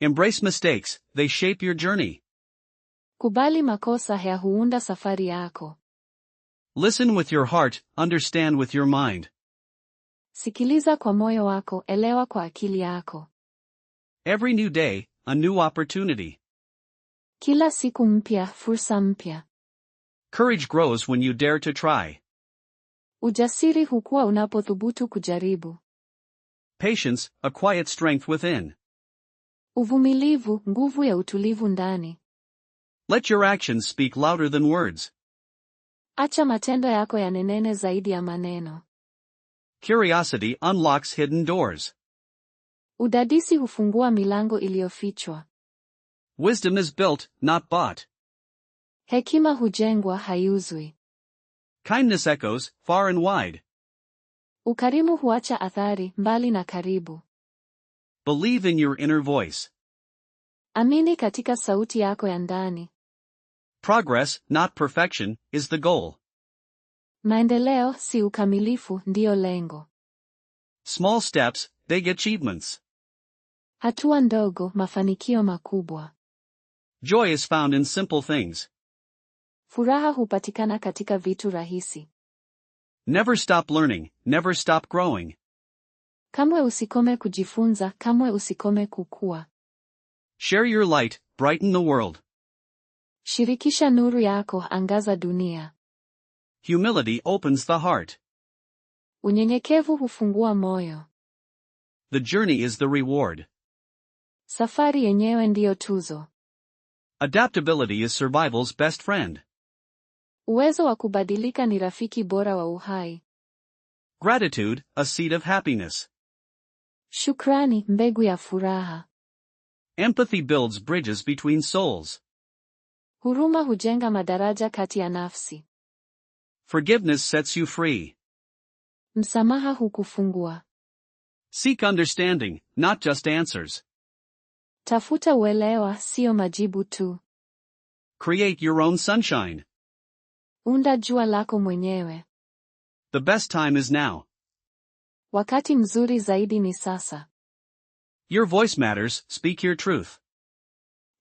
Embrace mistakes, they shape your journey. Kubali makosa, yahuuunda safari yako. Listen with your heart, understand with your mind. Sikiliza kwa moyo wako, elewa kwa akili yako. Every new day, a new opportunity. Kila siku mpya, fursa mpya. Courage grows when you dare to try. Ujasiri hukua unapothubutu kujaribu. Patience, a quiet strength within. Uvumilivu, nguvu ya utulivu ndani. Let your actions speak louder than words. Acha matendo yako yanenene zaidi ya maneno. Curiosity unlocks hidden doors. Udadisi hufungua milango iliyofichwa. Wisdom is built, not bought. Hekima hujengwa, haiuzwi. Kindness echoes, far and wide. Ukarimu huacha athari, mbali na karibu. Believe in your inner voice. Amini katika sauti yako ya ndani. Progress, not perfection, is the goal. Maendeleo, si ukamilifu, ndiyo lengo. Small steps, big achievements. Hatua ndogo, mafanikio makubwa. Joy is found in simple things. Furaha hupatikana katika vitu rahisi. Never stop learning, never stop growing. Kamwe usikome kujifunza, kamwe usikome kukua. Share your light, brighten the world. Shirikisha nuru yako, angaza dunia. Humility opens the heart. Unyenyekevu hufungua moyo. The journey is the reward. Safari yenyewe ndiyo tuzo. Adaptability is survival's best friend. Uwezo wa kubadilika ni rafiki bora wa uhai. Gratitude, a seed of happiness. Shukrani, mbegu ya furaha. Empathy builds bridges between souls. Huruma hujenga madaraja kati ya nafsi. Forgiveness sets you free. Msamaha hukufungua. Seek understanding, not just answers. Tafuta uelewa, sio majibu tu. Create your own sunshine. Unda jua lako mwenyewe. The best time is now. Wakati mzuri zaidi ni sasa. Your voice matters, speak your truth.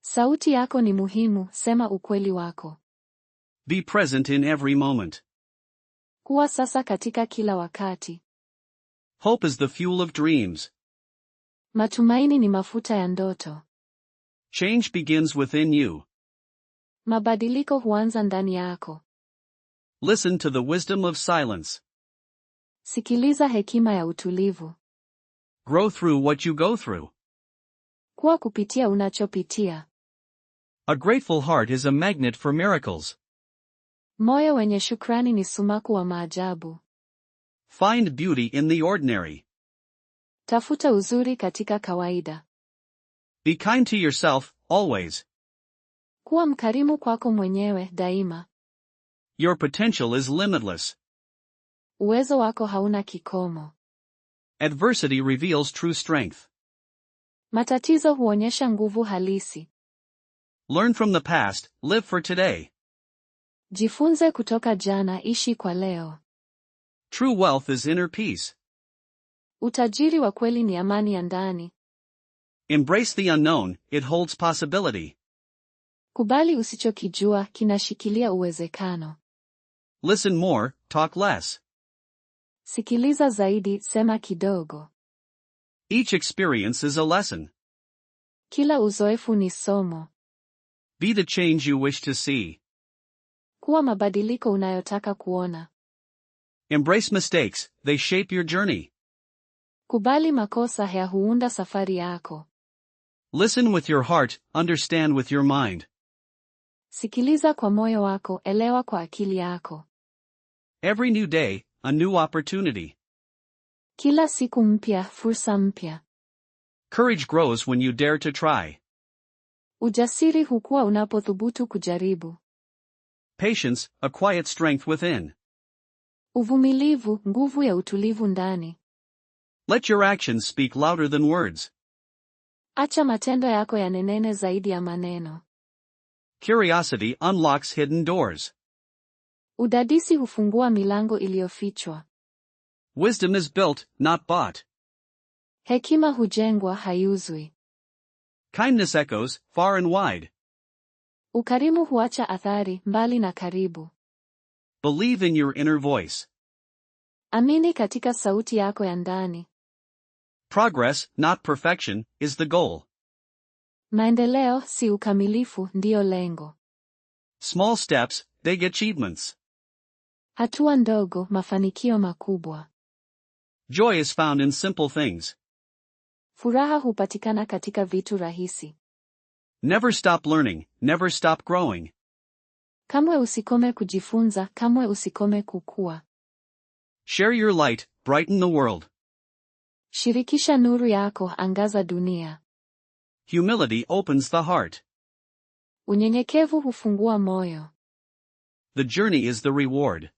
Sauti yako ni muhimu, sema ukweli wako. Be present in every moment. Kuwa sasa katika kila wakati. Hope is the fuel of dreams. Matumaini ni mafuta ya ndoto. Change begins within you. Mabadiliko huanza ndani yako. Listen to the wisdom of silence. Sikiliza hekima ya utulivu. Grow through what you go through. Kuwa kupitia unachopitia. A grateful heart is a magnet for miracles. Moyo wenye shukrani ni sumaku wa maajabu. Find beauty in the ordinary. Tafuta uzuri katika kawaida. Be kind to yourself, always. Kuwa mkarimu kwako mwenyewe, daima. Your potential is limitless. Uwezo wako hauna kikomo. Adversity reveals true strength. Matatizo huonyesha nguvu halisi. Learn from the past, live for today. Jifunze kutoka jana, ishi kwa leo. True wealth is inner peace. Utajiri wa kweli ni amani ya ndani. Embrace the unknown, it holds possibility. Kubali usichokijua, kinashikilia uwezekano. Listen more, talk less. Sikiliza zaidi, sema kidogo. Each experience is a lesson. Kila uzoefu ni somo. Be the change you wish to see. Kuwa mabadiliko unayotaka kuona. Embrace mistakes, they shape your journey. Kubali makosa, yahuuunda safari yako. Listen with your heart, understand with your mind. Sikiliza kwa moyo wako, elewa kwa akili yako. Every new day, a new opportunity. Kila siku mpya, fursa mpya. Courage grows when you dare to try. Ujasiri hukua unapothubutu kujaribu. Patience, a quiet strength within. Uvumilivu, nguvu ya utulivu ndani. Let your actions speak louder than words. Acha matendo yako yanenene zaidi ya maneno. Curiosity unlocks hidden doors. Udadisi hufungua milango iliyofichwa. Wisdom is built, not bought. Hekima hujengwa, haiuzwi. Kindness echoes far and wide. Ukarimu huacha athari, mbali na karibu. Believe in your inner voice. Amini katika sauti yako ya ndani. Progress, not perfection, is the goal. Maendeleo, si ukamilifu, ndiyo lengo. Small steps, big achievements. Hatua ndogo, mafanikio makubwa. Joy is found in simple things. Furaha hupatikana katika vitu rahisi. Never stop learning, never stop growing. Kamwe usikome kujifunza, kamwe usikome kukua. Share your light, brighten the world. Shirikisha nuru yako, angaza dunia. Humility opens the heart. Unyenyekevu hufungua moyo. The journey is the reward.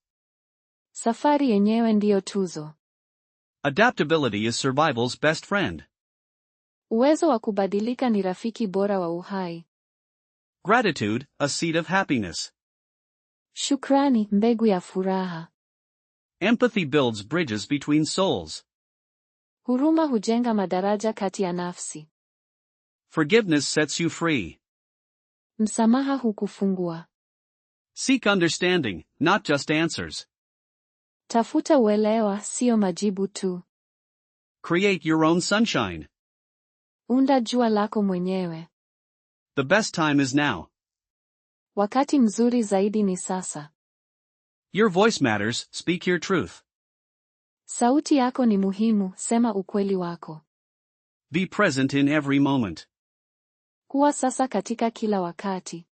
Safari yenyewe ndiyo tuzo. Adaptability is survival's best friend. Uwezo wa kubadilika ni rafiki bora wa uhai. Gratitude, a seed of happiness. Shukrani, mbegu ya furaha. Empathy builds bridges between souls. Huruma hujenga madaraja kati ya nafsi. Forgiveness sets you free. Msamaha hukufungua. Seek understanding, not just answers. Tafuta uelewa, sio majibu tu. Create your own sunshine. Unda jua lako mwenyewe. The best time is now. Wakati mzuri zaidi ni sasa. Your voice matters, speak your truth. Sauti yako ni muhimu, sema ukweli wako. Be present in every moment. Kuwa sasa katika kila wakati.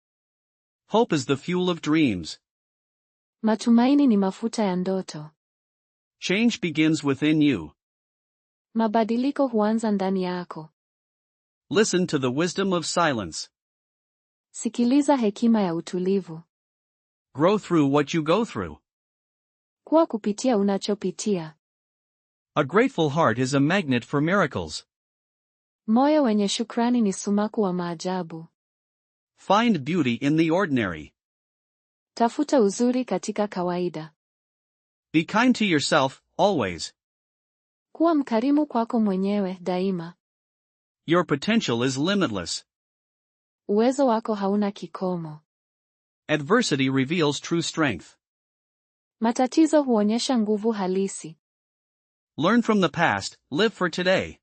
Hope is the fuel of dreams. Matumaini ni mafuta ya ndoto. Change begins within you. Mabadiliko huanza ndani yako. Listen to the wisdom of silence. Sikiliza hekima ya utulivu. Grow through what you go through. Kuwa kupitia unachopitia. A grateful heart is a magnet for miracles. Moyo wenye shukrani ni sumaku wa maajabu. Find beauty in the ordinary. Tafuta uzuri katika kawaida. Be kind to yourself, always. Kuwa mkarimu kwako mwenyewe, daima. Your potential is limitless. Uwezo wako hauna kikomo. Adversity reveals true strength. Matatizo huonyesha nguvu halisi. Learn from the past, live for today.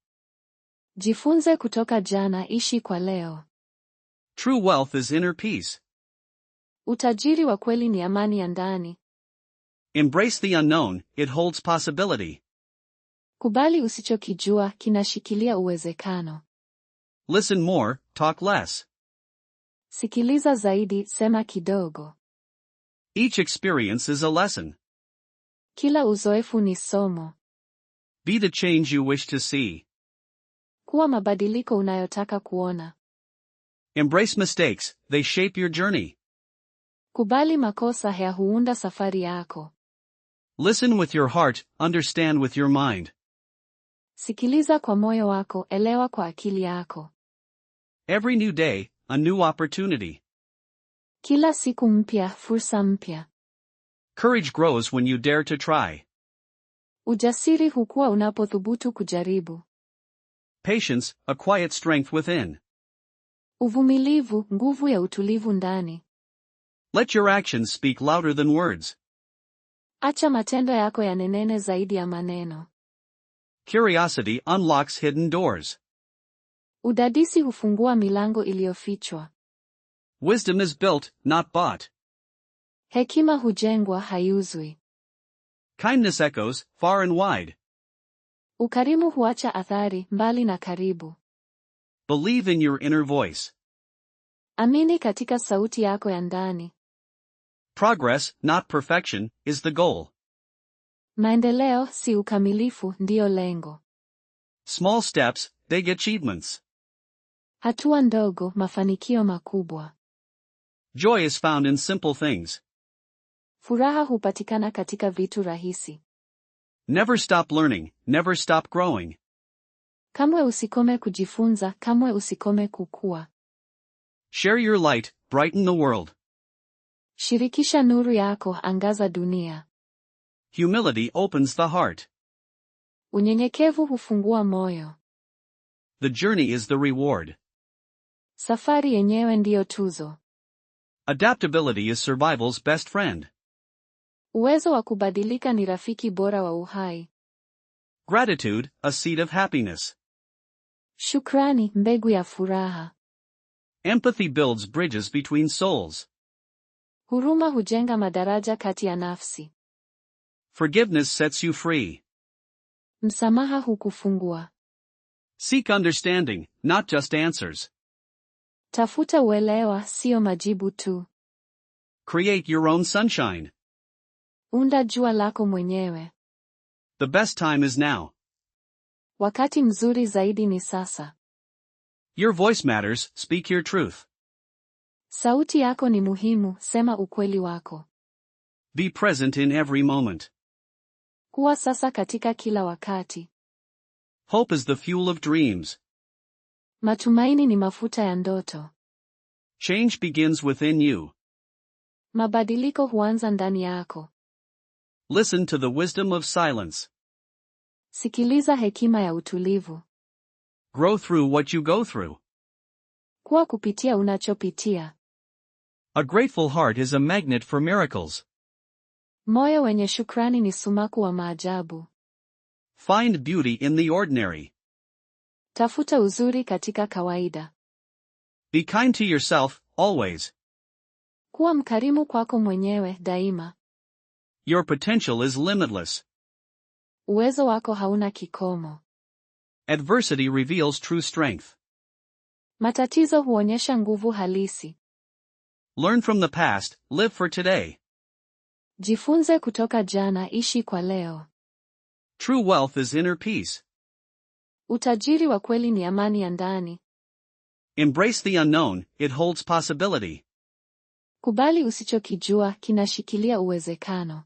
Jifunze kutoka jana, ishi kwa leo. True wealth is inner peace. Utajiri wa kweli ni amani ya ndani. Embrace the unknown, it holds possibility. Kubali usichokijua, kinashikilia uwezekano. Listen more, talk less. Sikiliza zaidi, sema kidogo. Each experience is a lesson. Kila uzoefu ni somo. Be the change you wish to see. Kuwa mabadiliko unayotaka kuona. Embrace mistakes, they shape your journey. Kubali makosa, yahuuunda safari yako. Listen with your heart, understand with your mind. Sikiliza kwa moyo wako, elewa kwa akili yako. Every new day, a new opportunity. Kila siku mpya, fursa mpya. Courage grows when you dare to try. Ujasiri hukua unapothubutu kujaribu. Patience, a quiet strength within. Uvumilivu, nguvu ya utulivu ndani. Let your actions speak louder than words. Acha matendo yako yanenene zaidi ya maneno. Curiosity unlocks hidden doors. Udadisi hufungua milango iliyofichwa. Wisdom is built, not bought. Hekima hujengwa, haiuzwi. Kindness echoes far and wide. Ukarimu huacha athari, mbali na karibu. Believe in your inner voice. Amini katika sauti yako ya ndani. Progress, not perfection, is the goal. Maendeleo, si ukamilifu, ndiyo lengo. Small steps, big achievements. Hatua ndogo, mafanikio makubwa. Joy is found in simple things. Furaha hupatikana katika vitu rahisi. Never stop learning, never stop growing. Kamwe usikome kujifunza, kamwe usikome kukua. Share your light, brighten the world. Shirikisha nuru yako, angaza dunia. Humility opens the heart. Unyenyekevu hufungua moyo. The journey is the reward. Safari yenyewe ndiyo tuzo. Adaptability is survival's best friend. Uwezo wa kubadilika ni rafiki bora wa uhai. Gratitude, a seed of happiness. Shukrani, mbegu ya furaha. Empathy builds bridges between souls. Huruma hujenga madaraja kati ya nafsi. Forgiveness sets you free. Msamaha hukufungua. Seek understanding, not just answers. Tafuta uelewa, sio majibu tu. Create your own sunshine. Unda jua lako mwenyewe. The best time is now. Wakati mzuri zaidi ni sasa. Your voice matters, speak your truth. Sauti yako ni muhimu, sema ukweli wako. Be present in every moment. Kuwa sasa katika kila wakati. Hope is the fuel of dreams. Matumaini ni mafuta ya ndoto. Change begins within you. Mabadiliko huanza ndani yako. Listen to the wisdom of silence. Sikiliza hekima ya utulivu. Grow through what you go through. Kuwa kupitia unachopitia. A grateful heart is a magnet for miracles. Moyo wenye shukrani ni sumaku wa maajabu. Find beauty in the ordinary. Tafuta uzuri katika kawaida. Be kind to yourself, always. Kuwa mkarimu kwako mwenyewe, daima. Your potential is limitless. Uwezo wako hauna kikomo. Adversity reveals true strength. Matatizo huonyesha nguvu halisi. Learn from the past, live for today. Jifunze kutoka jana, ishi kwa leo. True wealth is inner peace. Utajiri wa kweli ni amani ya ndani. Embrace the unknown, it holds possibility. Kubali usichokijua, kinashikilia uwezekano.